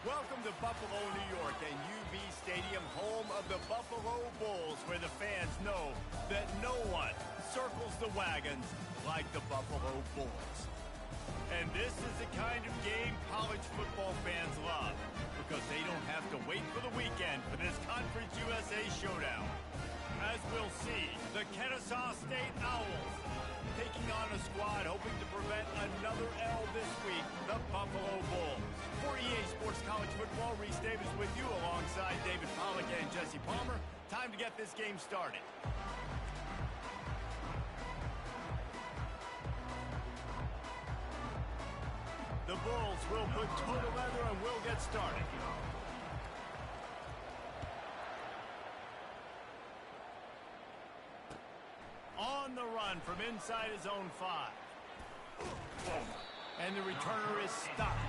Welcome to Buffalo, New York, and UB Stadium, home of the Buffalo Bulls, where the fans know that no one circles the wagons like the Buffalo Bulls. And this is the kind of game college football fans love, because they don't have to wait for the weekend for this Conference USA showdown. As we'll see, the Ncaa State Owls taking on a squad hoping to prevent another L this week, the Buffalo Bulls. For EA Sports College Football, Reese Davis with you alongside David Pollack and Jesse Palmer. Time to get this game started. The Bulls will put total leather and will get started. On the run from inside his own 5. And the returner is stopped.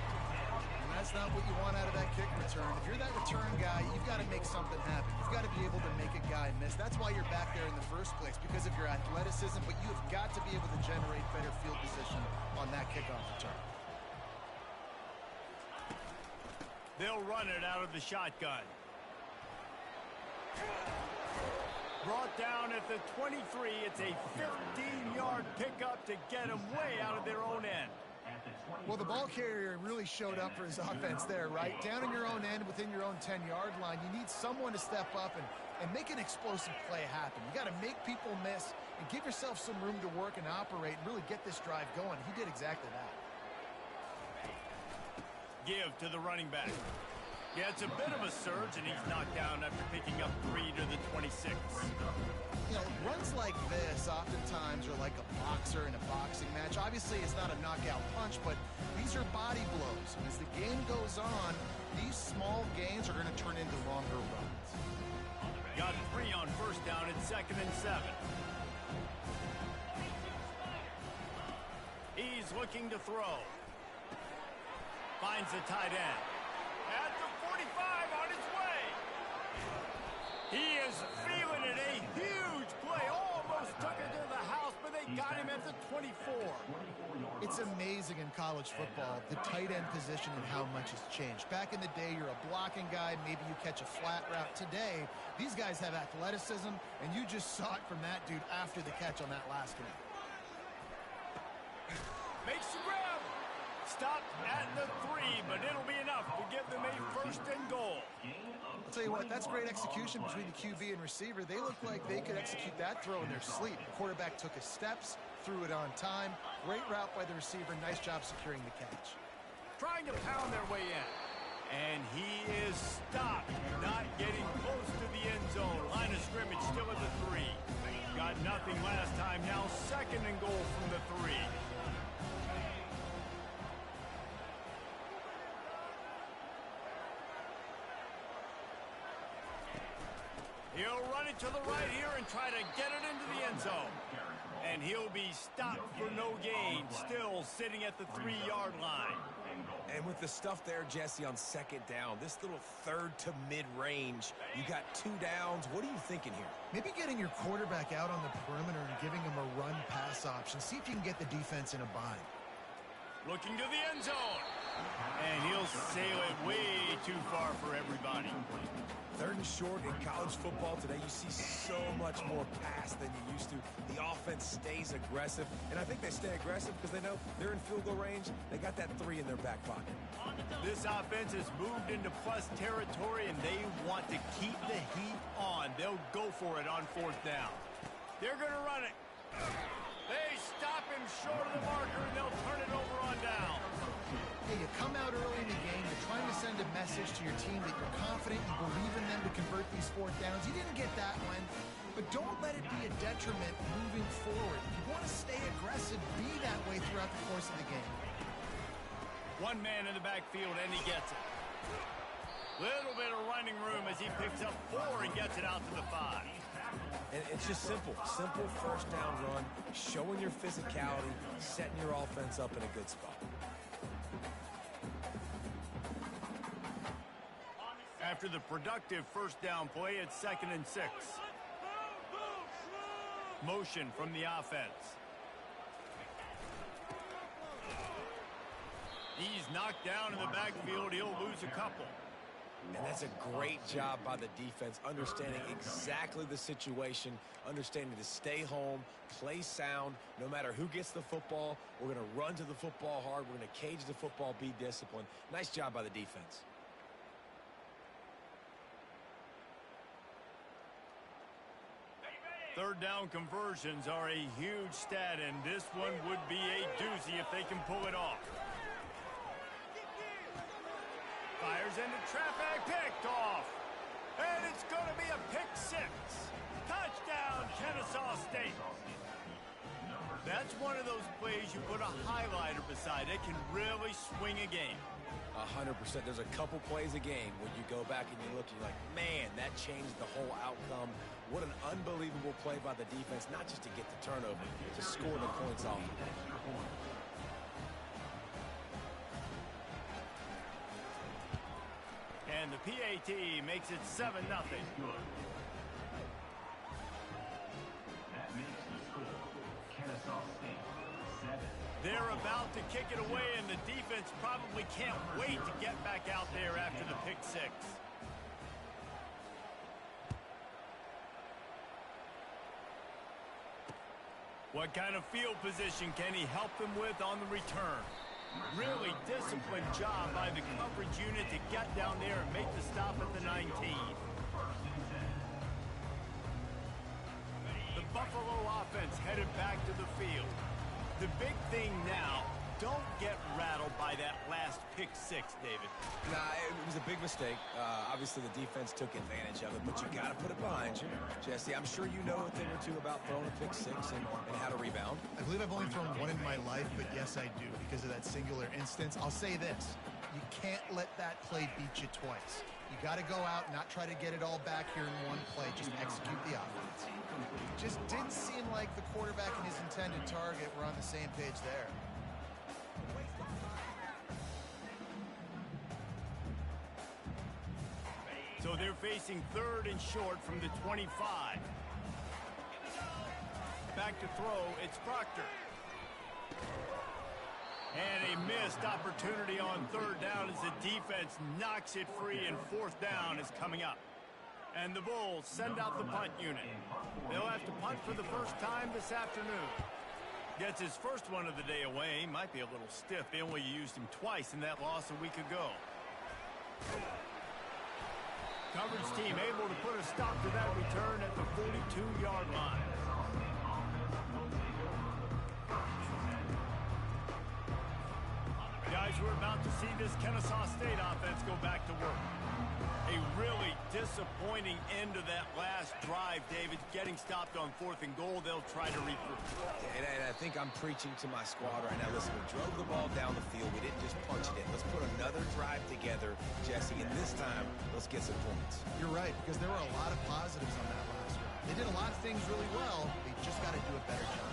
And that's not what you want out of that kick return. If you're that return guy, you've got to make something happen. You've got to be able to make a guy miss. That's why you're back there in the first place, because of your athleticism, but you've got to be able to generate better field position on that kickoff return. They'll run it out of the shotgun. Brought down at the 23. It's a 15-yard pickup to get them way out of their own end. Well, the ball carrier really showed up for his offense there, right? Down in your own end, within your own 10-yard line, you need someone to step up and make an explosive play happen. You got to make people miss and give yourself some room to work and operate and really get this drive going. He did exactly that. Give to the running back. Yeah, it's a bit of a surge, and he's knocked down after picking up 3 to the 26. You know, runs like this oftentimes are like a boxer in a boxing match. Obviously, it's not a knockout punch, but these are body blows. And as the game goes on, these small gains are going to turn into longer runs. Got 3 on first down at 2nd and 7. He's looking to throw. Finds the tight end. At the 45 on his way. He is feeling it. A huge play. Almost took it to the house, but they got him at the 24. It's amazing in college football, the tight end position and how much has changed. Back in the day, you're a blocking guy. Maybe you catch a flat route. Today, these guys have athleticism, and you just saw it from that dude after the catch on that last one. Makes the grab. Stopped at the 3, but it'll be enough to give them a 1st and goal. I'll tell you what, that's great execution between the QB and receiver. They looked like they could execute that throw in their sleep. The quarterback took his steps, threw it on time. Great route by the receiver. Nice job securing the catch. Trying to pound their way in. And he is stopped, not getting close to the end zone. Line of scrimmage still at the 3. Got nothing last time. Now 2nd and goal from the 3. He'll run it to the right here and try to get it into the end zone. And he'll be stopped for no gain, still sitting at the 3-yard line. And with the stuff there, Jesse, on 2nd down, this little 3rd to mid-range, you got 2 downs. What are you thinking here? Maybe getting your quarterback out on the perimeter and giving him a run-pass option. See if you can get the defense in a bind. Looking to the end zone. And he'll sail it way too far for everybody. 3rd and short in college football today, you see so much more pass than you used to. The offense stays aggressive, and I think they stay aggressive because they know they're in field goal range. They got that 3 in their back pocket. This offense has moved into plus territory, and they want to keep the heat on. They'll go for it on 4th down. They're going to run it. They stop him short of the marker, and they'll turn it over on down. Yeah, you come out early in the game, you're trying to send a message to your team that you're confident, you believe in them to convert these 4th downs. You didn't get that one, but don't let it be a detriment moving forward. If you want to stay aggressive, be that way throughout the course of the game. 1 man in the backfield, and he gets it. Little bit of running room as he picks up 4 and gets it out to the 5. And it's just simple 1st down run, showing your physicality, setting your offense up in a good spot. After the productive 1st down play, it's 2nd and 6. Motion from the offense. He's knocked down in the backfield. He'll lose a couple. And that's a great job by the defense, understanding exactly the situation, understanding to stay home, play sound. No matter who gets the football, we're going to run to the football hard. We're going to cage the football, be disciplined. Nice job by the defense. Third down conversions are a huge stat, and this one would be a doozy if they can pull it off. Fires into traffic, picked off. And it's going to be a pick six. Touchdown, Kennesaw State. That's one of those plays you put a highlighter beside. It can really swing a game. 100%. There's a couple plays a game when you go back and you look, you're like, man, that changed the whole outcome. What an unbelievable play by the defense, not just to get the turnover, to score the points off. And the PAT makes it 7-0. That makes the score Kennesaw State 7. They're about to kick it away, and the defense probably can't wait to get back out there after the pick six. What kind of field position can he help them with on the return? Really disciplined job by the coverage unit to get down there and make the stop at the 19. The Buffalo offense headed back to the field. The big thing now, don't get rattled by that last pick six, David. Nah, it was a big mistake. Obviously, the defense took advantage of it, but you got to put it behind you. Jesse, I'm sure you know a thing or two about throwing a pick six and how to rebound. I believe I've only thrown one in my life, but yes, I do because of that singular instance. I'll say this. You can't let that play beat you twice. You got to go out and not try to get it all back here in one play. Just execute the offense. Just didn't seem like the quarterback and his intended target were on the same page there. So they're facing third and short from the 25. Back to throw, it's Proctor. And a missed opportunity on third down as the defense knocks it free, and fourth down is coming up. And the Bulls send out the punt unit. They'll have to punt for the first time this afternoon. Gets his first one of the day away. Might be a little stiff. They only used him twice in that loss a week ago. Coverage team able to put a stop to that return at the 42-yard line. Guys, we're about to see this Kennesaw State offense go back to work. A really disappointing end to that last drive, David. Getting stopped on fourth and goal, they'll try to regroup. And I think I'm preaching to my squad right now. Listen, we drove the ball down the field. We didn't just punch it in. Let's put another drive together, Jesse, and this time, let's get some points. You're right, because there were a lot of positives on that last drive. They did a lot of things really well. They just got to do a better job.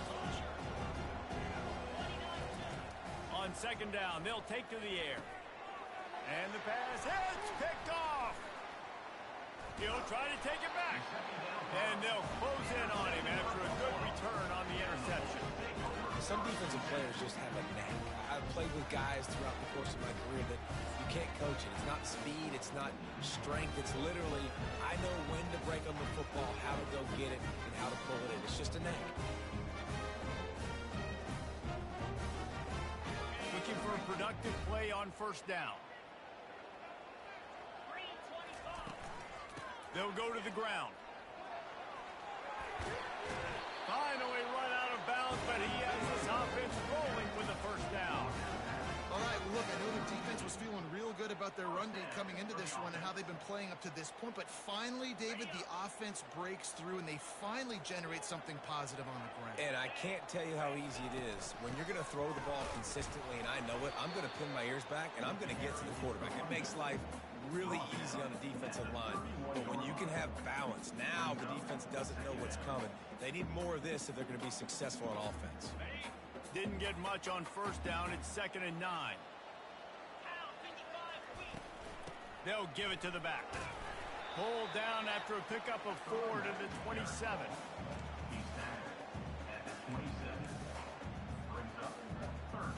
On second down, they'll take to the air. And the pass hits, picked off. He'll try to take it back. And they'll close in on him after a good return on the interception. Some defensive players just have a knack. I've played with guys throughout the course of my career that you can't coach it. It's not speed, it's not strength. It's literally, I know when to break on the football, how to go get it, and how to pull it in. It's just a knack. Looking for a productive play on first down. They'll go to the ground. Finally run out of bounds, but he has this offense rolling for the first down. All right, well, look, I know the defense was feeling real good about their run D coming into this one and how they've been playing up to this point, but finally, David, the offense breaks through and they finally generate something positive on the ground. And I can't tell you how easy it is. When you're going to throw the ball consistently, and I know it, I'm going to pin my ears back, and I'm going to get to the quarterback. It makes life really easy on the defensive line. But when you can have balance, now the defense doesn't know what's coming. They need more of this if they're going to be successful on offense. Didn't get much on first down. It's 2nd and 9. They'll give it to the back. Pulled down after a pickup of 4 to the 27. He's back at the 27. Brings up third.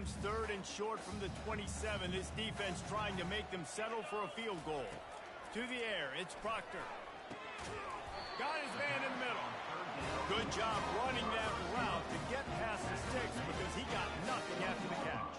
comes 3rd and short from the 27. This defense trying to make them settle for a field goal. To the air, it's Proctor. Got his man in the middle. Good job running that route to get past the sticks because he got nothing after the catch.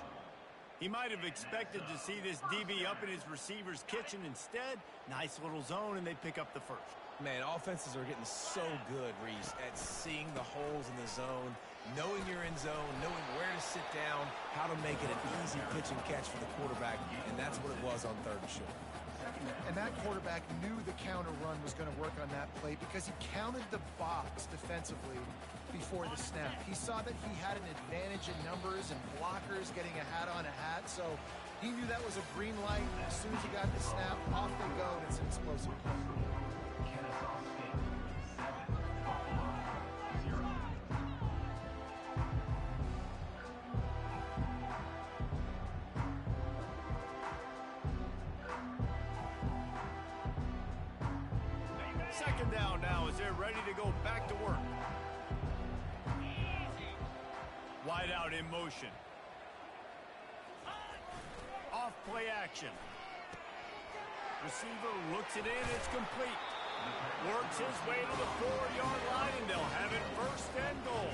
He might have expected to see this DB up in his receiver's kitchen. Instead, nice little zone, and they pick up the first. Man, offenses are getting so good, Reese, at seeing the holes in the zone, knowing you're in zone, knowing where to sit down, how to make it an easy pitch and catch for the quarterback, and that's what it was on 3rd and short. And that quarterback knew the counter run was going to work on that play because he counted the box defensively before the snap. He saw that he had an advantage in numbers and blockers getting a hat on a hat, so he knew that was a green light. As soon as he got the snap, off they go, and it's an explosive play. Second down now as they're ready to go back to work. Wide out in motion. Off play action. Receiver looks it in. It's complete. Works his way to the 4-yard line, and they'll have it 1st and goal.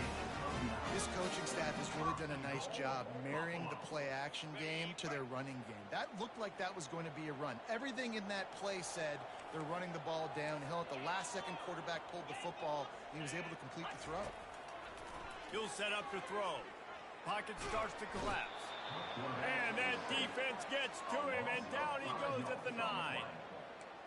This coaching staff has really done a nice job marrying the play-action game to their running game. That looked like that was going to be a run. Everything in that play said they're running the ball downhill. At the last second, quarterback pulled the football, and he was able to complete the throw. He'll set up to throw. Pocket starts to collapse. And that defense gets to him, and down he goes at the 9.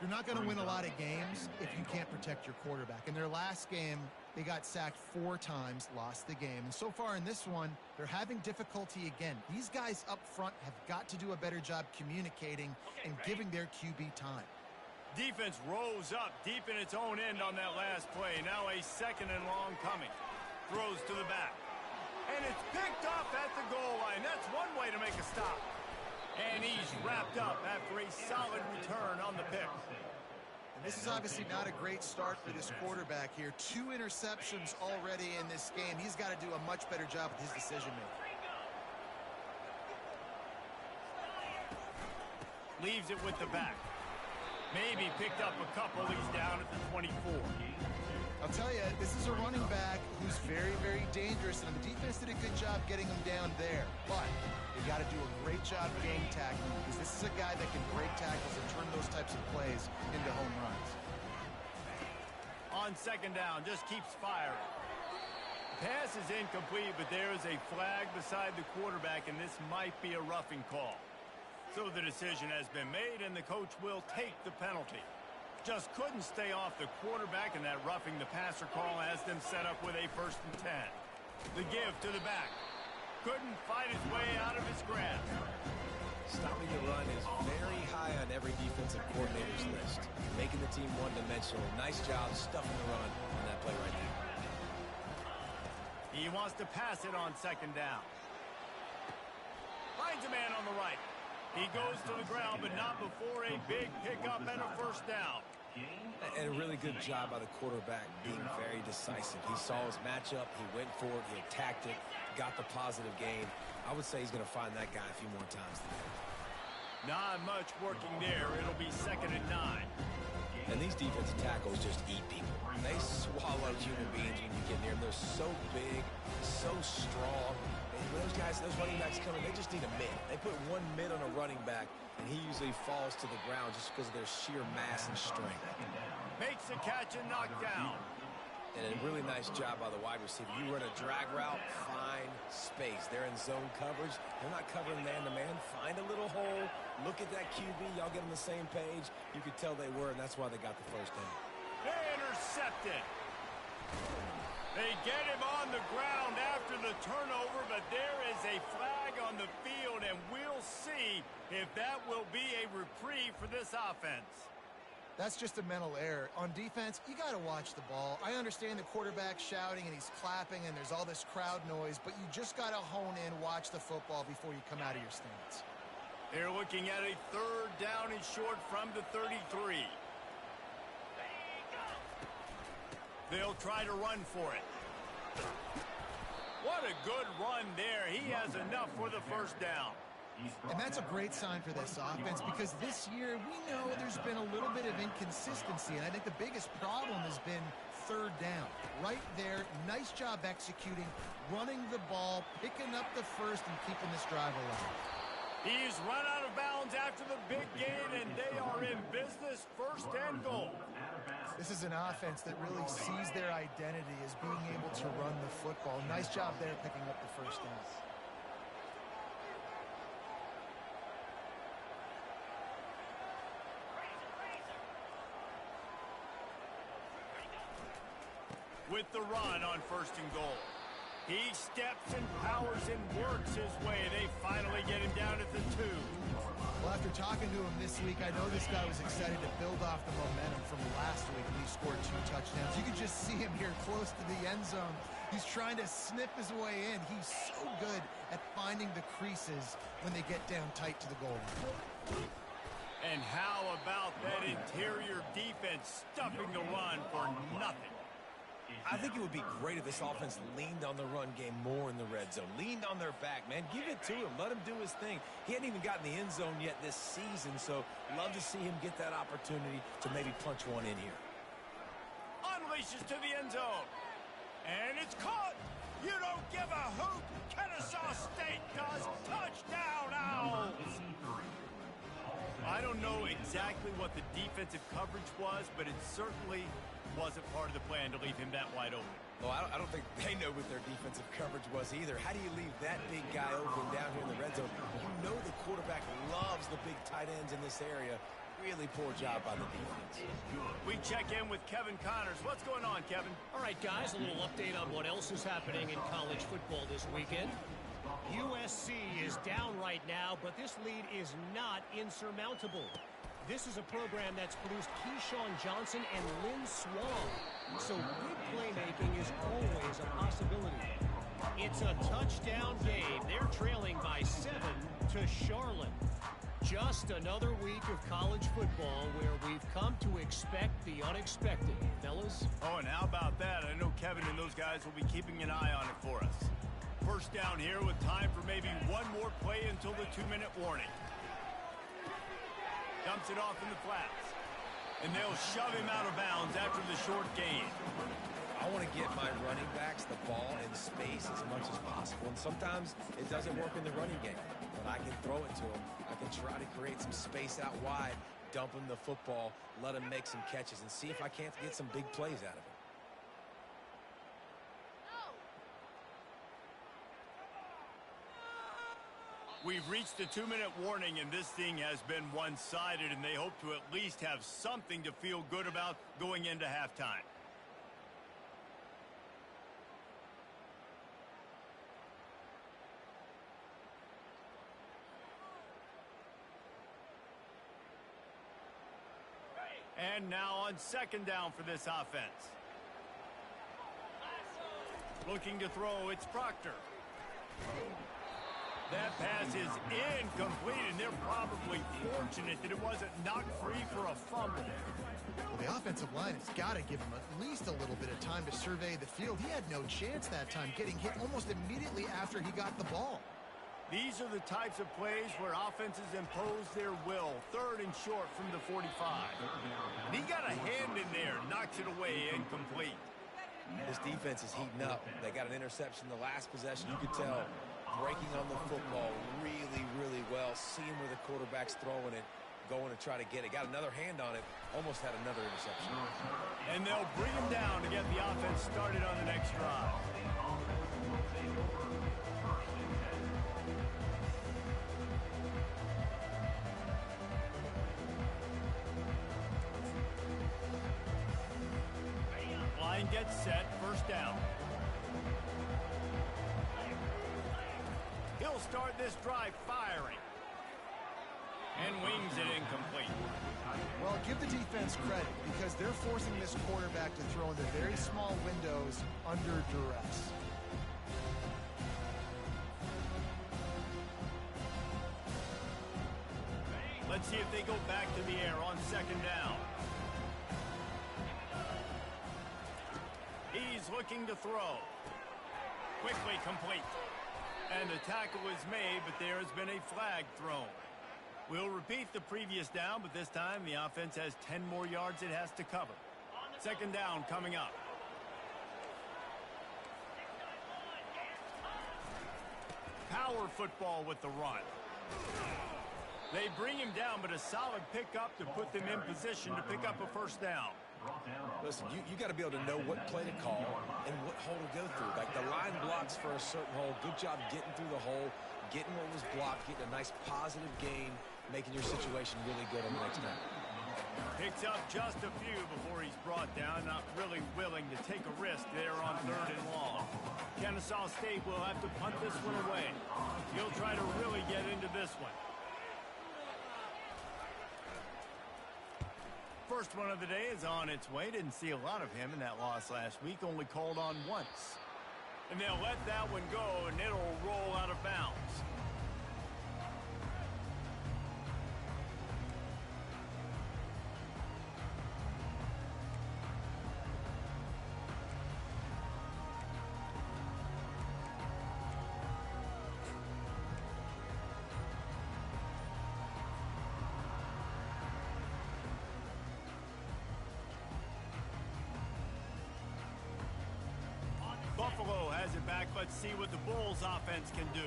You're not going to win a lot of games if you can't protect your quarterback. In their last game, they got sacked 4 times, lost the game. And so far in this one, they're having difficulty again. These guys up front have got to do a better job communicating and giving their QB time. Defense rolls up deep in its own end on that last play. Now a 2nd and long coming. Throws to the back. And it's picked off at the goal line. That's one way to make a stop. And he's wrapped up after a solid return on the pick. And this is obviously not a great start for this quarterback here. 2 interceptions already in this game. He's got to do a much better job with his decision-making. Leaves it with the back. Maybe picked up a couple. He's down at the 24. I'll tell you, this is a running back who's very, very dangerous, and the defense did a good job getting him down there. But they got to do a great job game tackling because this is a guy that can break tackles and turn those types of plays into home runs. On 2nd down, just keeps firing. Pass is incomplete, but there is a flag beside the quarterback, and this might be a roughing call. So the decision has been made, and the coach will take the penalty. Just couldn't stay off the quarterback, and that roughing the passer call has them set up with a 1st and 10. The give to the back. Couldn't fight his way out of his grasp. Stopping the run is very high on every defensive coordinator's list. Making the team one-dimensional. Nice job stuffing the run on that play right there. He wants to pass it on 2nd down. Finds a man on the right. He goes to the ground, but not before a big pickup and a 1st down. And a really good job by the quarterback being very decisive. He saw his matchup, he went for it, he attacked it, got the positive gain. I would say he's going to find that guy a few more times today. Not much working there. It'll be 2nd and 9. And these defensive tackles just eat people. They swallow human beings when you get near them. They're so big, so strong. And those guys, those running backs coming, they just need a mid. They put one mid on a running back, and he usually falls to the ground just because of their sheer mass and strength. Makes the catch and knocked down. And a really nice job by the wide receiver. You run a drag route, find space. They're in zone coverage. They're not covering man-to-man. Find a little hole. Look at that QB. Y'all get on the same page. You could tell they were, and that's why they got the 1st down. Intercepted. They get him on the ground after the turnover, but there is a flag on the field, and we'll see if that will be a reprieve for this offense. That's just a mental error. On defense, you got to watch the ball. I understand the quarterback shouting and he's clapping and there's all this crowd noise, but you just got to hone in, watch the football before you come out of your stance. They're looking at a 3rd down and short from the 33. They'll try to run for it. What a good run there. He has enough for the first down. And that's a great sign for this offense because this year we know there's been a little bit of inconsistency, and I think the biggest problem has been third down. Right there, nice job executing, running the ball, picking up the first, and keeping this drive alive. He's run out of bounds after the big gain, and they are in business, first and goal. This is an offense that really sees their identity as being able to run the football. Nice job there picking up the first down. With the run on first and goal. He steps and powers and works his way. They finally get him down at the 2. Well, after talking to him this week, I know this guy was excited to build off the momentum from last week when he scored 2 touchdowns. You can just see him here close to the end zone. He's trying to snip his way in. He's so good at finding the creases when they get down tight to the goal line. And how about that interior defense stuffing the run for nothing? I think it would be great if this offense leaned on the run game more in the red zone. Leaned on their back, man. Give it to him. Let him do his thing. He hadn't even gotten the end zone yet this season, so love to see him get that opportunity to maybe punch one in here. Unleashes to the end zone. And it's caught. You don't give a hoot. Kennesaw State does. Touchdown, Owls. I don't know exactly what the defensive coverage was, but it certainly wasn't part of the plan to leave him that wide open. Well, I don't think they know what their defensive coverage was either. How do you leave that big guy open down here in the red zone? You know the quarterback loves the big tight ends in this area. Really poor job by the defense. We check in with Kevin Connors. What's going on, Kevin? All right, guys, a little update on what else is happening in college football this weekend. USC is down right now, but this lead is not insurmountable. This is a program that's produced Keyshawn Johnson and Lynn Swan. So good playmaking is always a possibility. It's a touchdown game. They're trailing by 7 to Charlotte. Just another week of college football where we've come to expect the unexpected, fellas. Oh, and how about that? I know Kevin and those guys will be keeping an eye on it for us. First down here with time for maybe one more play until the 2-minute warning. Dumps it off in the flats. And they'll shove him out of bounds after the short gain. I want to get my running backs the ball in space as much as possible. And sometimes it doesn't work in the running game. But I can throw it to them. I can try to create some space out wide, dump him the football, let him make some catches, and see if I can't get some big plays out of it. We've reached the 2-minute warning, and this thing has been one-sided, and they hope to at least have something to feel good about going into halftime. And now on second down for this offense. Looking to throw, it's Proctor. That pass is incomplete, and they're probably fortunate that it wasn't knocked free for a fumble. Well, the offensive line has got to give him at least a little bit of time to survey the field. He had no chance that time, getting hit almost immediately after he got the ball. These are the types of plays where offenses impose their will. Third and short from the 45. And he got a hand in there, knocks it away, incomplete. This defense is heating up. They got an interception the last possession. You could tell breaking on the football really, really well. Seeing where the quarterback's throwing it, going to try to get it. Got another hand on it. Almost had another interception. And they'll bring him down to get the offense started on the next drive. Line gets set, first down. He'll start this drive firing. And wings it incomplete. Well, give the defense credit because they're forcing this quarterback to throw in the very small windows under duress. Let's see if they go back to the air on second down. He's looking to throw. Quickly complete. And the tackle is made, but there has been a flag thrown. We'll repeat the previous down, but this time the offense has 10 more yards it has to cover. Second down coming up. Power football with the run. They bring him down, but a solid pickup to put them in position to pick up a first down. Listen, you got to be able to know what play to call and what hole to go through. Like the line blocks for a certain hole. Good job getting through the hole, getting what was blocked, getting a nice positive gain, making your situation really good on the next down. Picks up just a few before he's brought down, not really willing to take a risk there on 3rd and long. Ncaa State will have to punt this one away. He'll try to really get into this one. First one of the day is on its way. Didn't see a lot of him in that loss last week. Only called on once. And they'll let that one go, and it'll roll out of bounds. Buffalo has it back. Let's see what the Bulls offense can do.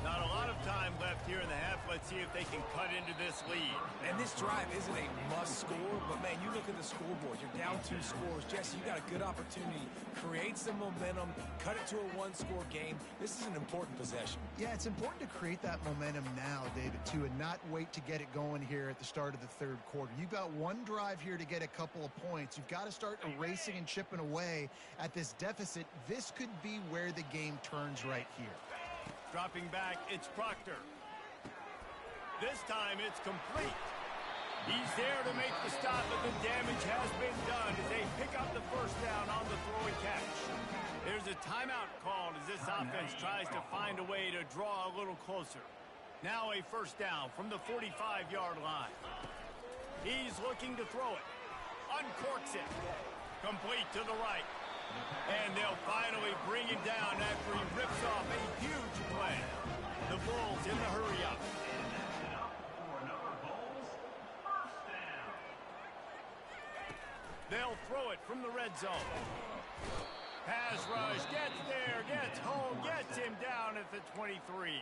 Not a lot of time left here in the half. Let's see if they can cut into this lead. And this drive isn't a must score, but man, you look at the scoreboard. You're down 2 scores. Jesse, you got a good opportunity. Create some momentum. Cut it to a 1-score game. This is an important possession. Yeah, it's important to create that momentum now, David, too, and not wait to get it going here at the start of the 3rd quarter. You've got one drive here to get a couple of points. You've got to start erasing and chipping away at this deficit. This could be where the game turns right here. Dropping back, it's Proctor. This time it's complete. He's there to make the stop, but the damage has been done as they pick up the first down on the throw and catch. There's a timeout called as this offense tries to find a way to draw a little closer. Now a first down from the 45-yard line. He's looking to throw it. Uncorks it. Complete to the right. And they'll finally bring him down after he rips off a huge play. The Bulls in the hurry-up. They'll throw it from the red zone. Pass rush, gets there, gets home, gets him down at the 23.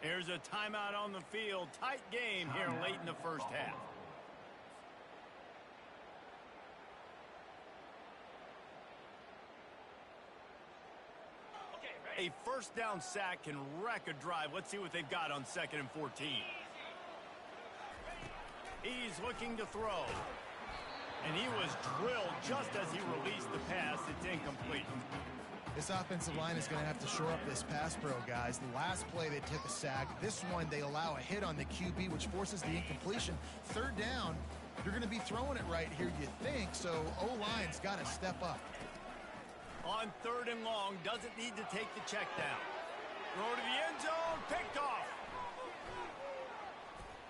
There's a timeout on the field. Tight game here late in the first half. A first down sack can wreck a drive. Let's see what they've got on 2nd and 14. He's looking to throw. And he was drilled just as he released the pass. It's incomplete. This offensive line is going to have to shore up this pass pro, guys. The last play they took a sack. This one they allow a hit on the QB, which forces the incompletion. 3rd down, you're going to be throwing it right here, you think. So O-line's got to step up. On 3rd and long, doesn't need to take the check down. Throw to the end zone, picked off.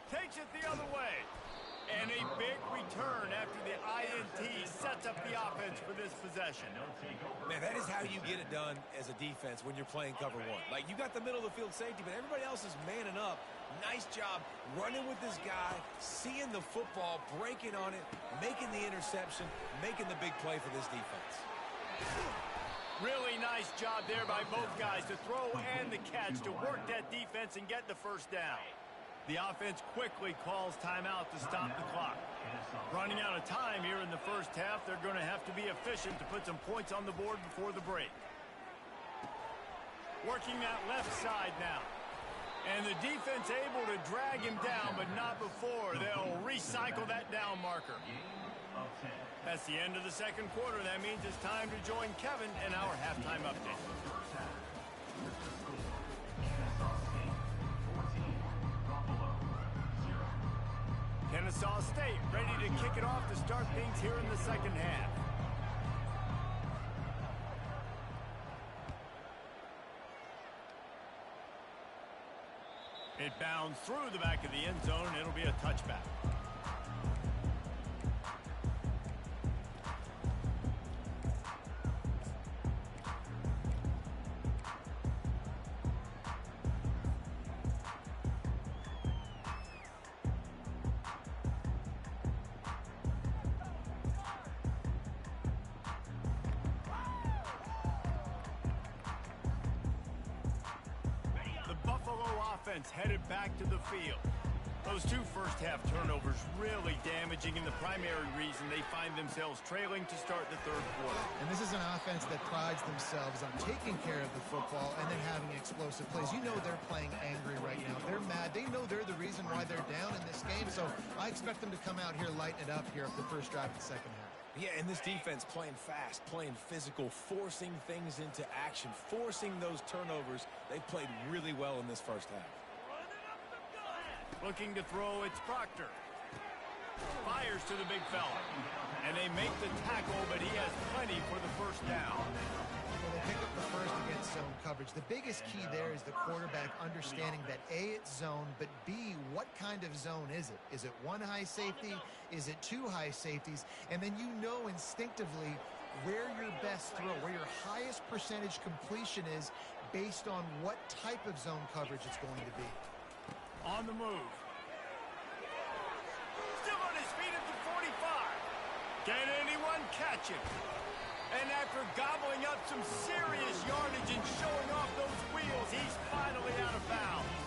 Takes it the other way. And a big return after the INT sets up the offense for this possession. Man, that is how you get it done as a defense when you're playing cover 1. Like, you got the middle of the field safety, but everybody else is manning up. Nice job running with this guy, seeing the football, breaking on it, making the interception, making the big play for this defense. Really nice job there by both guys to throw and the catch to work that defense and get the first down. The offense quickly calls timeout to stop the clock. Running out of time here in the first half, they're going to have to be efficient to put some points on the board before the break. Working that left side now. And the defense able to drag him down, but not before. They'll recycle that down marker. That's the end of the 2nd quarter. That means it's time to join Kevin in our halftime update. Ncaa State ready to kick it off to start things here in the 2nd half. It bounds through the back of the end zone. It'll be a touchback. offense headed back to the field. Those two first-half turnovers really damaging and the primary reason they find themselves trailing to start the third quarter. And this is an offense that prides themselves on taking care of the football and then having explosive plays. You know they're playing angry right now. They're mad. They know they're the reason why they're down in this game, so I expect them to come out here, lighten it up here at the first drive of the second half. Yeah, and this defense playing fast, playing physical, forcing things into action, forcing those turnovers. They played really well in this first half. Looking to throw, it's Proctor. Fires to the big fella. And they make the tackle, but he has plenty for the first down. Well, they pick up the first against zone coverage. The biggest key there is the quarterback understanding that A, it's zone, but B, what kind of zone is it? Is it one high safety? Is it two high safeties? And then you know instinctively where your best throw, where your highest percentage completion is based on what type of zone coverage it's going to be. On the move. Still on his feet at the 45. Can anyone catch him? And after gobbling up some serious yardage and showing off those wheels, he's finally out of bounds.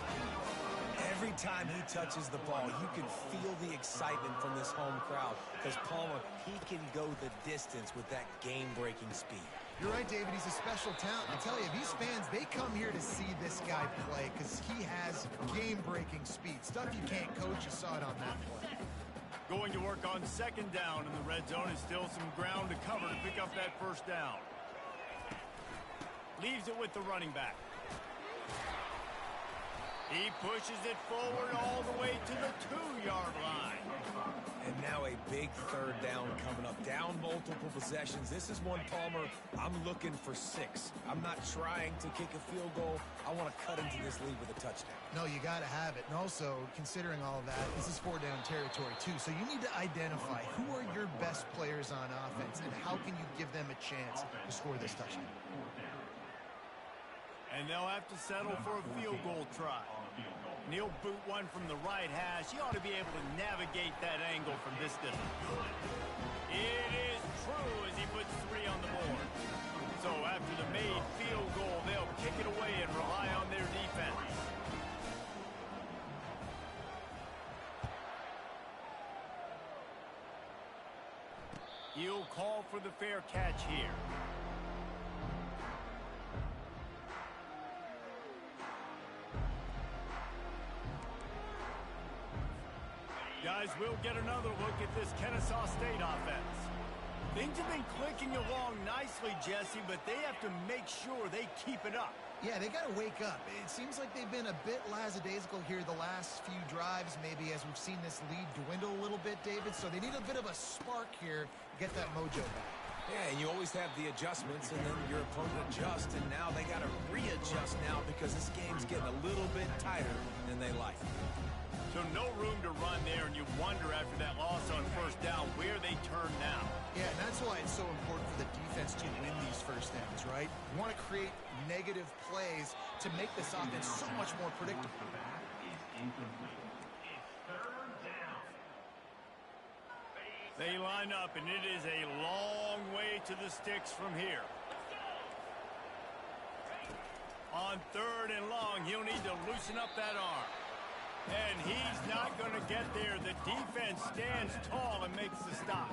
Every time he touches the ball, you can feel the excitement from this home crowd because Palmer, he can go the distance with that game-breaking speed. You're right, David. He's a special talent. I tell you, these fans, they come here to see this guy play because he has game-breaking speed. Stuff you can't coach. You saw it on that play. Going to work on second down in the red zone is still some ground to cover to pick up that first down. Leaves it with the running back. He pushes it forward all the way to the 2-yard line. And now a big third down coming up. Down multiple possessions. This is one, Palmer, I'm looking for 6. I'm not trying to kick a field goal. I want to cut into this lead with a touchdown. No, you got to have it. And also, considering all of that, this is 4-down territory, too. So you need to identify who are your best players on offense and how can you give them a chance to score this touchdown. And they'll have to settle for a field goal try. He'll boot one from the right hash. He ought to be able to navigate that angle from this distance. It is true as he puts 3 on the board. So after the made field goal, they'll kick it away and rely on their defense. He'll call for the fair catch here. Guys, we'll get another look at this Ncaa State offense. Things have been clicking along nicely, Jesse, but they have to make sure they keep it up. Yeah, they got to wake up. It seems like they've been a bit lackadaisical here the last few drives, maybe, as we've seen this lead dwindle a little bit, David. So they need a bit of a spark here to get that mojo back. Yeah, and you always have the adjustments, and then your opponent adjusts, and now they got to readjust now because this game's getting a little bit tighter than they like. So no room to run there, and you wonder after that loss on first down where they turn now. Yeah, and that's why it's so important for the defense to win these first downs, right? You want to create negative plays to make this offense so much more predictable. They line up, and it is a long way to the sticks from here. On 3rd and long, he'll need to loosen up that arm. And he's not going to get there. The defense stands tall and makes the stop.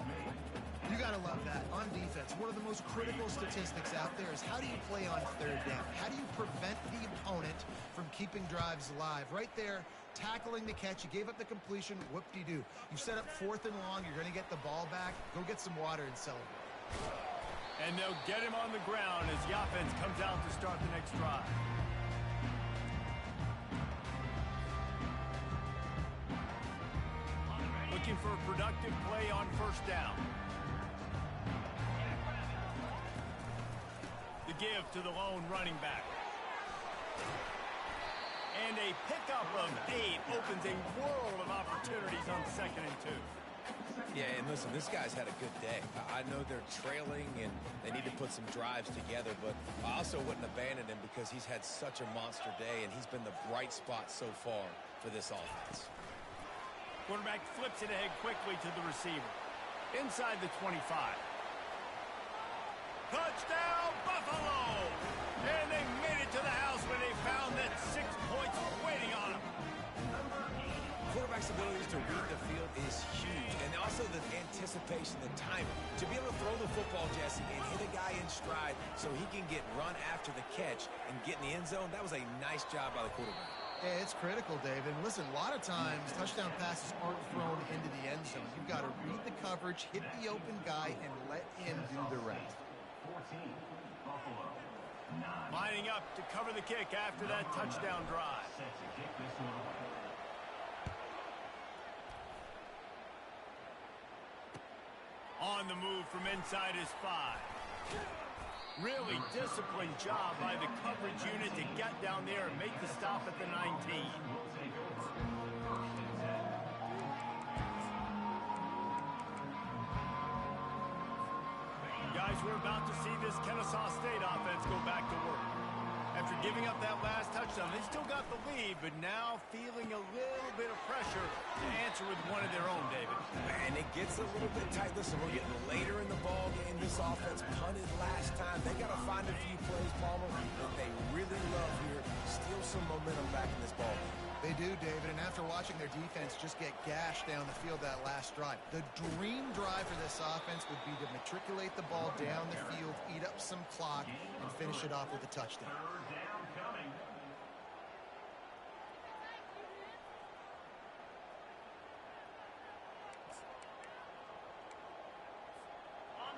You got to love that. On defense, one of the most critical statistics out there is how do you play on 3rd down? How do you prevent the opponent from keeping drives alive? Right there, tackling the catch. You gave up the completion. Whoop-de-doo. You set up 4th and long. You're going to get the ball back. Go get some water and celebrate. And they'll get him on the ground as the offense comes out to start the next drive. Looking for a productive play on first down. The give to the lone running back. And a pickup of 8 opens a world of opportunities on 2nd and 2. Yeah, and listen, this guy's had a good day. I know they're trailing and they need to put some drives together, but I also wouldn't abandon him because he's had such a monster day and he's been the bright spot so far for this offense. Quarterback flips it ahead quickly to the receiver. Inside the 25. Touchdown, Buffalo! And they made it to the house when they found that 6 points waiting on them. Quarterback's ability to read the field is huge, and also the anticipation, the timing. To be able to throw the football, Jesse, and hit a guy in stride so he can get run after the catch and get in the end zone, that was a nice job by the quarterback. Yeah, it's critical, David. Listen, a lot of times touchdown passes aren't thrown into the end zone. You've got to read the coverage, hit the open guy, and let him do the rest. 14, Buffalo. 9. Lining up to cover the kick after that touchdown drive. Set to kick this one away. On the move from inside his 5. Really disciplined job by the coverage unit to get down there and make the stop at the 19. Guys, we're about to see this Ncaa State offense go back to work. After giving up that last touchdown, they still got the lead, but now feeling a little bit of pressure to answer with one of their own, David. Man, it gets a little bit tight. Listen, we're getting later in the ball game. This offense punted last time. They got to find a few plays, Palmer, that they really love here. Steal some momentum back in this ball game. They do, David, and after watching their defense just get gashed down the field that last drive, the dream drive for this offense would be to matriculate the ball down the field, eat up some clock, and finish it off with a touchdown. Third down coming.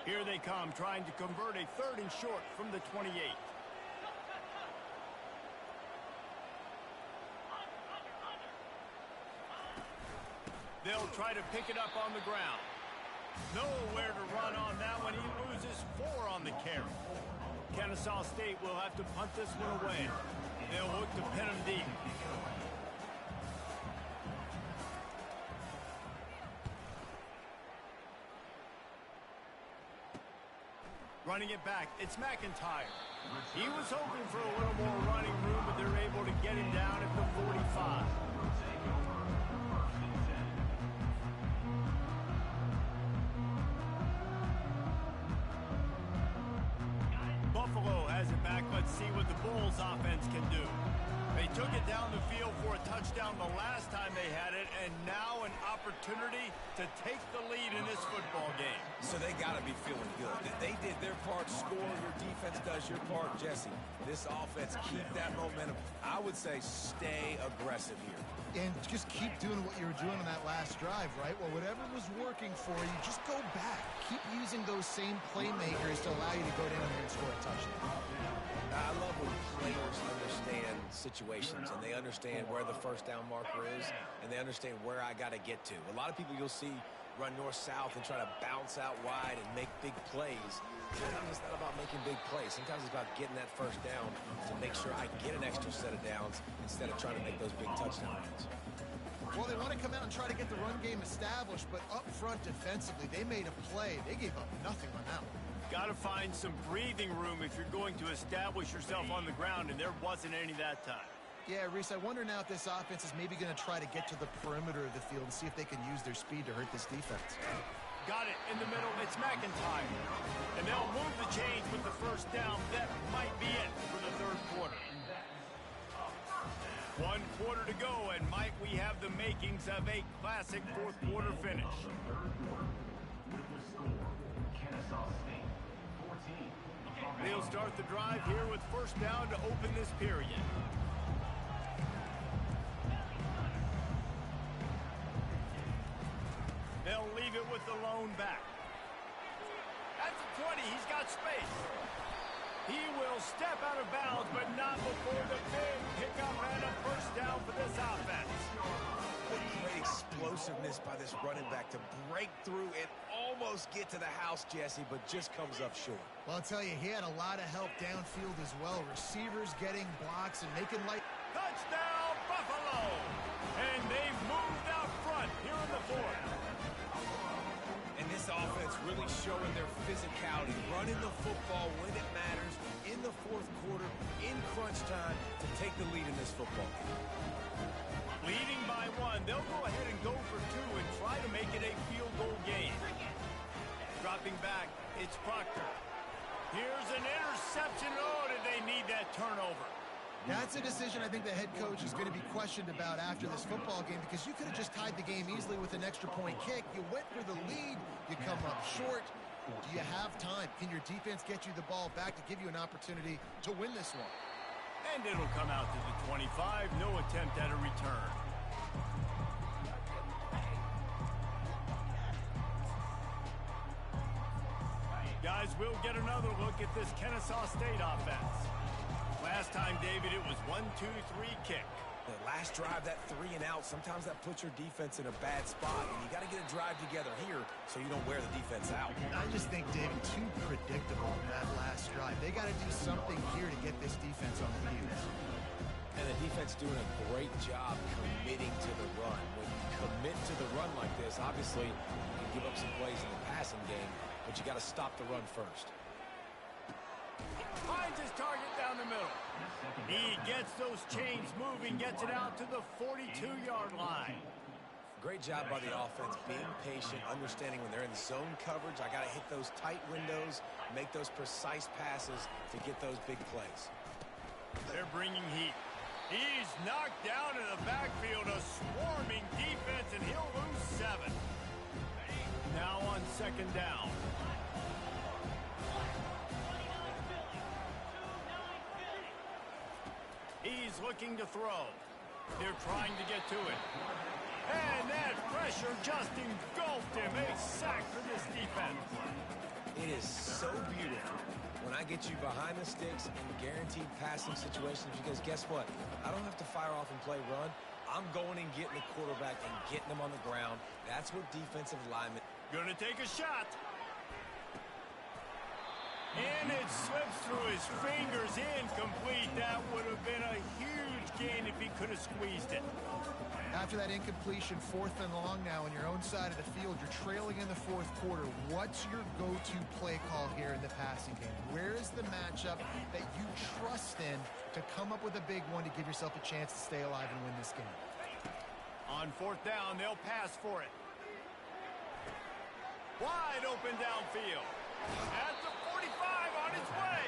Here they come, trying to convert a 3rd and short from the 28. They'll try to pick it up on the ground. Nowhere to run on that one. He loses 4 on the carry. Ncaa State will have to punt this one away. They'll look to pin him deep. Running it back, it's McIntyre. He was hoping for a little more running room, but they're able to get him down at the 45. Buffalo has it back. Let's see what the Bulls offense can do. They took it down the field for a touchdown the last time they had it, and now an opportunity to take the lead in this football game. So they got to be feeling good. They did their part, score. Your defense does your part, Jesse. This offense, keep that momentum. I would say stay aggressive here. And just keep doing what you were doing on that last drive, right? Well, whatever was working for you, just go back. Keep using those same playmakers to allow you to go down there and score a touchdown. I love when players understand situations and they understand where the first down marker is and they understand where I got to get to. A lot of people you'll see run north-south and try to bounce out wide and make big plays. Sometimes it's not about making big plays. Sometimes it's about getting that first down to make sure I get an extra set of downs instead of trying to make those big touchdown runs. Well, they want to come out and try to get the run game established, but up front defensively, they made a play. They gave up nothing on that one. Got to find some breathing room if you're going to establish yourself on the ground, and there wasn't any that time. Yeah, Reese, I wonder now if this offense is maybe going to try to get to the perimeter of the field and see if they can use their speed to hurt this defense. Got it in the middle. It's McIntyre. And they'll move the chains with the first down. That might be it for the 3rd quarter. 1 quarter to go, and might we have the makings of a classic 4th quarter finish. With the score, Ncaa State 14. They'll start the drive here with first down to open this period. They'll leave it with the lone back. That's a 20. He's got space. He will step out of bounds, but not before the big pickup and a first down for this offense. Great explosiveness by this running back to break through and almost get to the house, Jesse, but just comes up short. Well, I'll tell you, he had a lot of help downfield as well. Receivers getting blocks and making light. Touchdown, Buffalo! And they've moved out front here in the 4th. And this offense really showing their physicality, running the football when it matters, in the 4th quarter, in crunch time, to take the lead in this football game. Leading by 1, they'll go ahead and go for 2 and try to make it a field goal game. Dropping back, it's Proctor. Here's an interception. Oh, did they need that turnover? That's a decision I think the head coach is going to be questioned about after this football game, because you could have just tied the game easily with an extra point kick. You went for the lead. You come up short. Do you have time? Can your defense get you the ball back to give you an opportunity to win this one? And it'll come out to the 25. No attempt at a return. Guys, we'll get another look at this Kennesaw State offense. Last time, David, it was 1-2-3 kick. The last drive, that 3 and out, sometimes that puts your defense in a bad spot, and you got to get a drive together here so you don't wear the defense out. I just think, David, too predictable in that last drive. They got to do something here to get this defense on the field. And the defense doing a great job committing to the run. When you commit to the run like this, obviously you can give up some plays in the passing game, but you got to stop the run first. Finds his target down the middle. He gets those chains moving, gets it out to the 42-yard line. Great job by the offense, being patient, understanding when they're in zone coverage, I got to hit those tight windows, make those precise passes to get those big plays. They're bringing heat. He's knocked down in the backfield, a swarming defense, and he'll lose 7. Now on second down. He's looking to throw. They're trying to get to it. And that pressure just engulfed him. A sack for this defense. It is so beautiful when I get you behind the sticks in guaranteed passing situations, because guess what? I don't have to fire off and play run. I'm going and getting the quarterback and getting him on the ground. That's what defensive linemen... Gonna take a shot. And it slips through his fingers, incomplete. That would have been a huge gain if he could have squeezed it. After that incompletion, 4th and long now on your own side of the field, you're trailing in the 4th quarter. What's your go-to play call here in the passing game? Where is the matchup that you trust in to come up with a big one to give yourself a chance to stay alive and win this game? On 4th down, they'll pass for it. Wide open downfield. At the 45, on his way.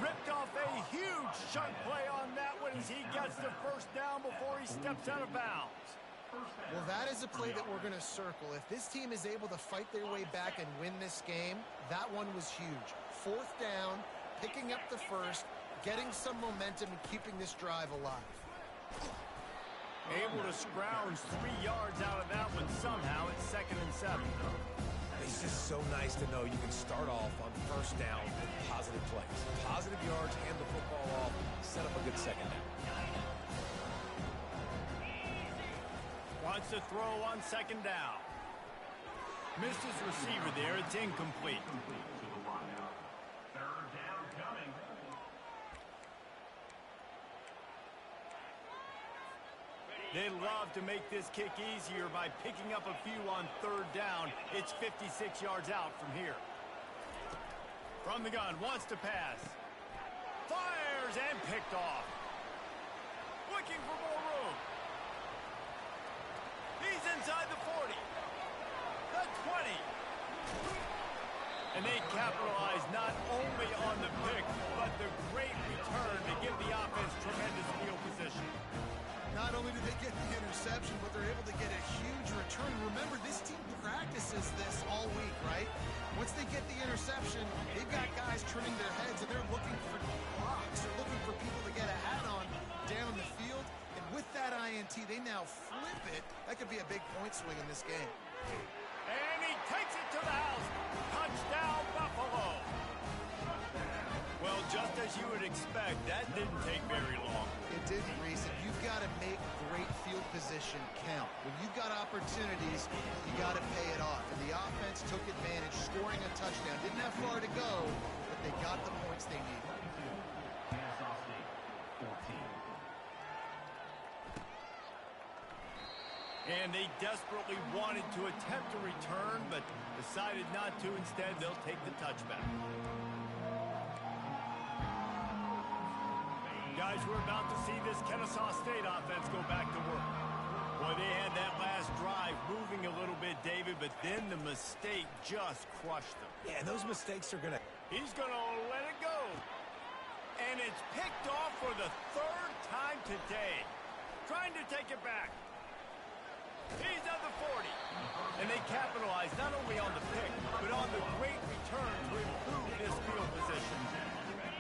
Ripped off a huge chunk play on that one as he gets the first down before he steps out of bounds. Well, that is a play that we're going to circle. If this team is able to fight their way back and win this game, that one was huge. 4th down, picking up the first, getting some momentum and keeping this drive alive. Able to scrounge 3 yards out of that one somehow. It's 2nd and 7. It's just so nice to know you can start off on 1st down with positive plays. Positive yards, hand the football off, set up a good second down. Wants to throw on 2nd down. Missed his receiver there. It's incomplete. 3rd down coming. They'd love to make this kick easier by picking up a few on 3rd down. It's 56 yards out from here. From the gun, wants to pass. Fires and picked off. Looking for more room. He's inside the 40. The 20. And they capitalize not only on the pick, but the great return to give the offense tremendous field position. Not only do they get the interception, but they're able to get a huge return. Remember, this team practices this all week, right? Once they get the interception, they've got guys turning their heads, and they're looking for blocks. They're looking for people to get a hat on down the field. And with that INT, they now flip it. That could be a big point swing in this game. And he takes it to the house. Touchdown, Buffalo. Well, just as you would expect, that didn't take very long. It didn't, Reese. And you've got to make great field position count. When you've got opportunities, you got to pay it off. And the offense took advantage, scoring a touchdown. Didn't have far to go, but they got the points they needed. Kennesaw State, 14. And they desperately wanted to attempt a return, but decided not to. Instead, they'll take the touchback. Guys, we're about to see this Kennesaw State offense go back to work. Boy, they had that last drive moving a little bit, David, but then the mistake just crushed them. Yeah, and those mistakes are going to... He's going to let it go. And it's picked off for the third time today. Trying to take it back. He's at the 40. And they capitalize not only on the pick, but on the great return to improve this field position.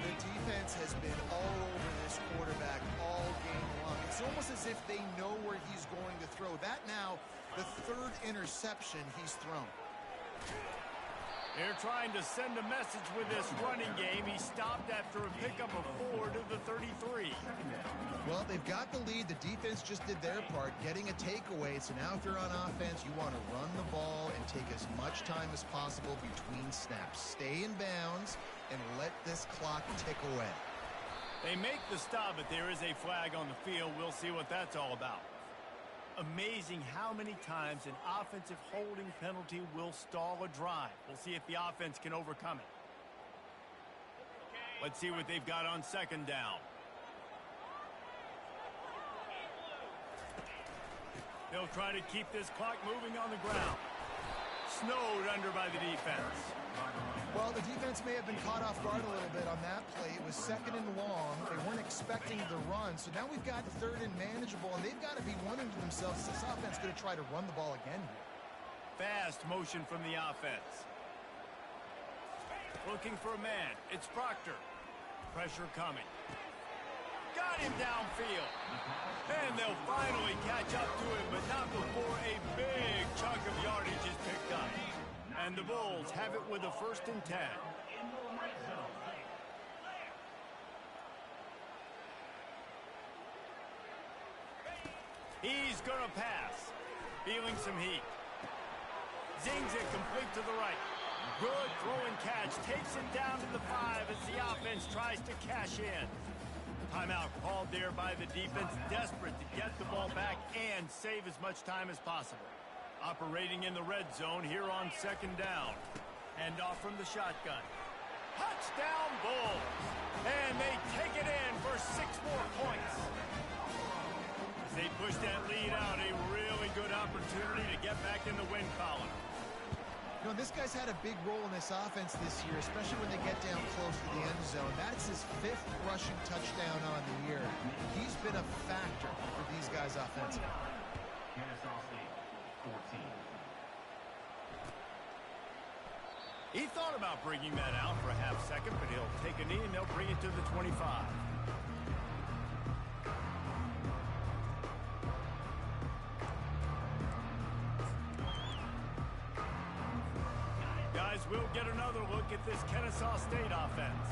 The defense has been all over this quarterback all game long. It's almost as if they know where he's going to throw. That now, the third interception he's thrown. They're trying to send a message with this running game. He stopped after a pickup of 4 to the 33. Well, they've got the lead. The defense just did their part, getting a takeaway. So now if you're on offense, you want to run the ball and take as much time as possible between snaps. Stay in bounds and let this clock tick away. They make the stop, but there is a flag on the field. We'll see what that's all about. Amazing how many times an offensive holding penalty will stall a drive. We'll see if the offense can overcome it. Let's see what they've got on second down. They'll try to keep this clock moving on the ground. Snowed under by the defense. Well, the defense may have been caught off guard a little bit on that play. It was second and long. They weren't expecting the run. So now we've got third and manageable, and they've got to be wondering to themselves, is this offense going to try to run the ball again here? Fast motion from the offense. Looking for a man. It's Proctor. Pressure coming. Got him downfield. And they'll finally catch up to him, but not before a big chunk of yardage is picked up. And the Bulls have it with a 1st and 10. He's going to pass. Feeling some heat. Zings it complete to the right. Good throw and catch. Takes it down to the 5 as the offense tries to cash in. Timeout called there by the defense, desperate to get the ball back and save as much time as possible. Operating in the red zone here on second down. Hand off from the shotgun. Touchdown Bulls! And they take it in for 6 more points. As they push that lead out, a really good opportunity to get back in the win column. You know, this guy's had a big role in this offense this year, especially when they get down close to the end zone. That's his 5th rushing touchdown on the year. He's been a factor for these guys offensively. He thought about bringing that out for a half second, but he'll take a knee and they'll bring it to the 25. Guys, we'll get another look at this Ncaa State offense.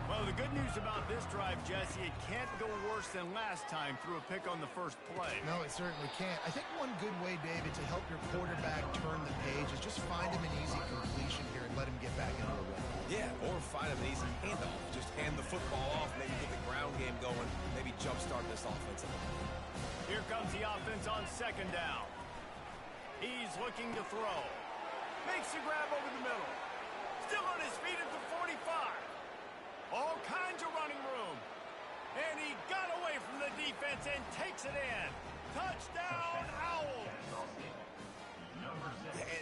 Well, the good news about this drive, Jesse, it can't go worse than last time through a pick on the first play. No, it certainly can't. I think one good way, David, to help your quarterback turn the page is just find him an easy completion here and let him get back into a run. Yeah, or find him an easy handoff. Just hand the football off, maybe get the ground game going, maybe jumpstart this offense a little bit. Here comes the offense on second down. He's looking to throw. Makes a grab over the middle. Still on his feet at the 45. All kinds of running room. And he got away from the defense and takes it in. Touchdown, Owls.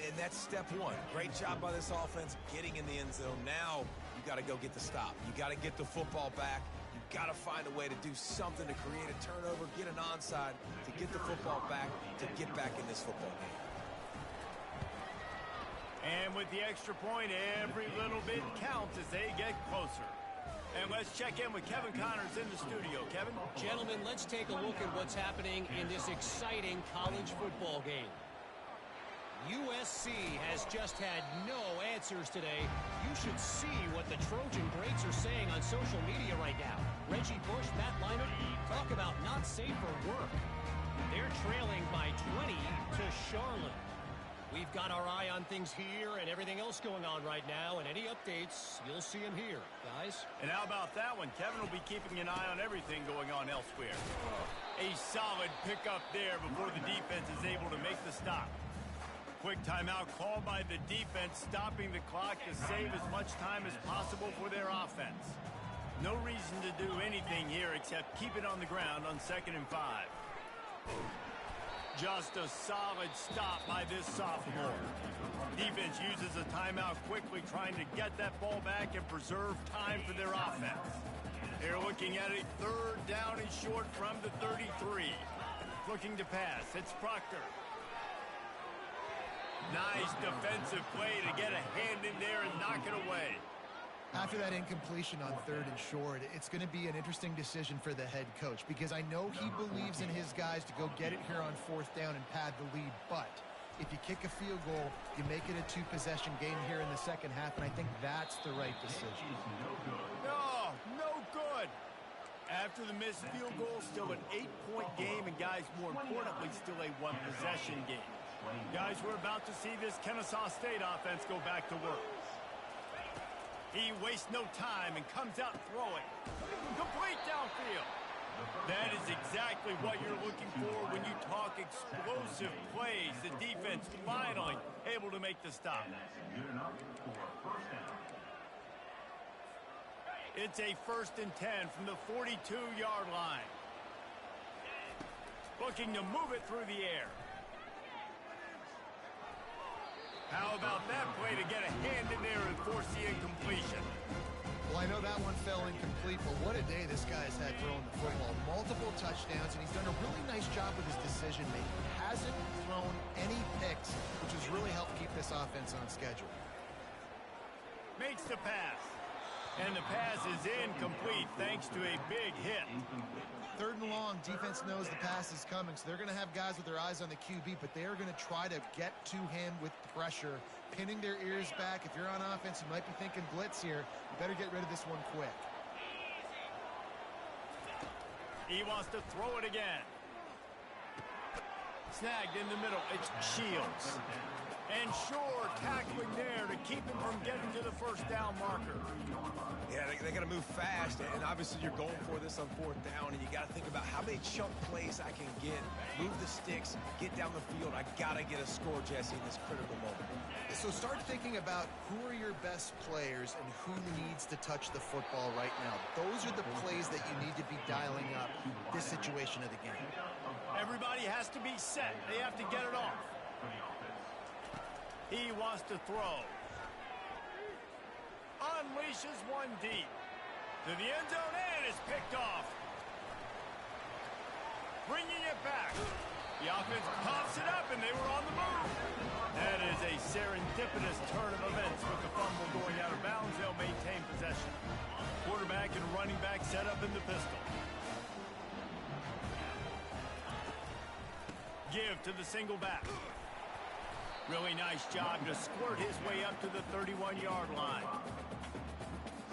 And that's step one. Great job by this offense getting in the end zone. Now you got to go get the stop. You got to get the football back. You got to find a way to do something to create a turnover, get an onside, to get the football back, to get back in this football game. And with the extra point, every little bit counts as they get closer. And let's check in with Kevin Connors in the studio. Kevin? Gentlemen, let's take a look at what's happening in this exciting college football game. USC has just had no answers today. You should see what the Trojan greats are saying on social media right now. Reggie Bush, Matt Leinart, talk about not safe for work. They're trailing by 20 to Charlotte. We've got our eye on things here and everything else going on right now, and any updates, you'll see them here, guys. And how about that one? Kevin will be keeping an eye on everything going on elsewhere. A solid pickup there before the defense is able to make the stop. Quick timeout called by the defense, stopping the clock to save as much time as possible for their offense. No reason to do anything here except keep it on the ground on 2nd and 5. Just a solid stop by this sophomore. Defense uses a timeout quickly, trying to get that ball back and preserve time for their offense. They're looking at a third down and short from the 33. Looking to pass. It's Proctor. Nice defensive play to get a hand in there and knock it away. After that incompletion on third and short, it's going to be an interesting decision for the head coach because I know he believes in his guys to go get it here on fourth down and pad the lead. But if you kick a field goal, you make it a two-possession game here in the second half, and I think that's the right decision. No good. After the missed field goal, still an 8-point game, and guys, more importantly, still a one-possession game. Guys, we're about to see this Ncaa State offense go back to work. He wastes no time and comes out throwing. Complete downfield. That is exactly what you're looking for when you talk explosive plays. The defense finally able to make the stop. It's a 1st and 10 from the 42-yard line. Looking to move it through the air. How about that play to get a hand in there and force the incompletion? Well, I know that one fell incomplete, but what a day this guy's had throwing the football. Multiple touchdowns, and he's done a really nice job with his decision-making. Hasn't thrown any picks, which has really helped keep this offense on schedule. Makes the pass. And the pass is incomplete thanks to a big hit. Third and long, defense knows the pass is coming, so they're going to have guys with their eyes on the QB, but they are going to try to get to him with pressure, pinning their ears back. If you're on offense, you might be thinking blitz here. You better get rid of this one quick. He wants to throw it again. Snagged in the middle. It's Shields. And Shore tackling there to keep him from getting to the first down marker. Yeah, they got to move fast, and obviously you're going for this on fourth down, and you got to think about how many chunk plays I can get, move the sticks, get down the field. I got to get a score, Jesse, in this critical moment. So start thinking about who are your best players and who needs to touch the football right now. Those are the plays that you need to be dialing up this situation of the game. Everybody has to be set. They have to get it off. He wants to throw. Unleashes one deep. To the end zone and is picked off. Bringing it back. The offense pops it up and they were on the move. That is a serendipitous turn of events with the fumble going out of bounds. They'll maintain possession. Quarterback and running back set up in the pistol. Give to the single back. Really nice job to squirt his way up to the 31-yard line.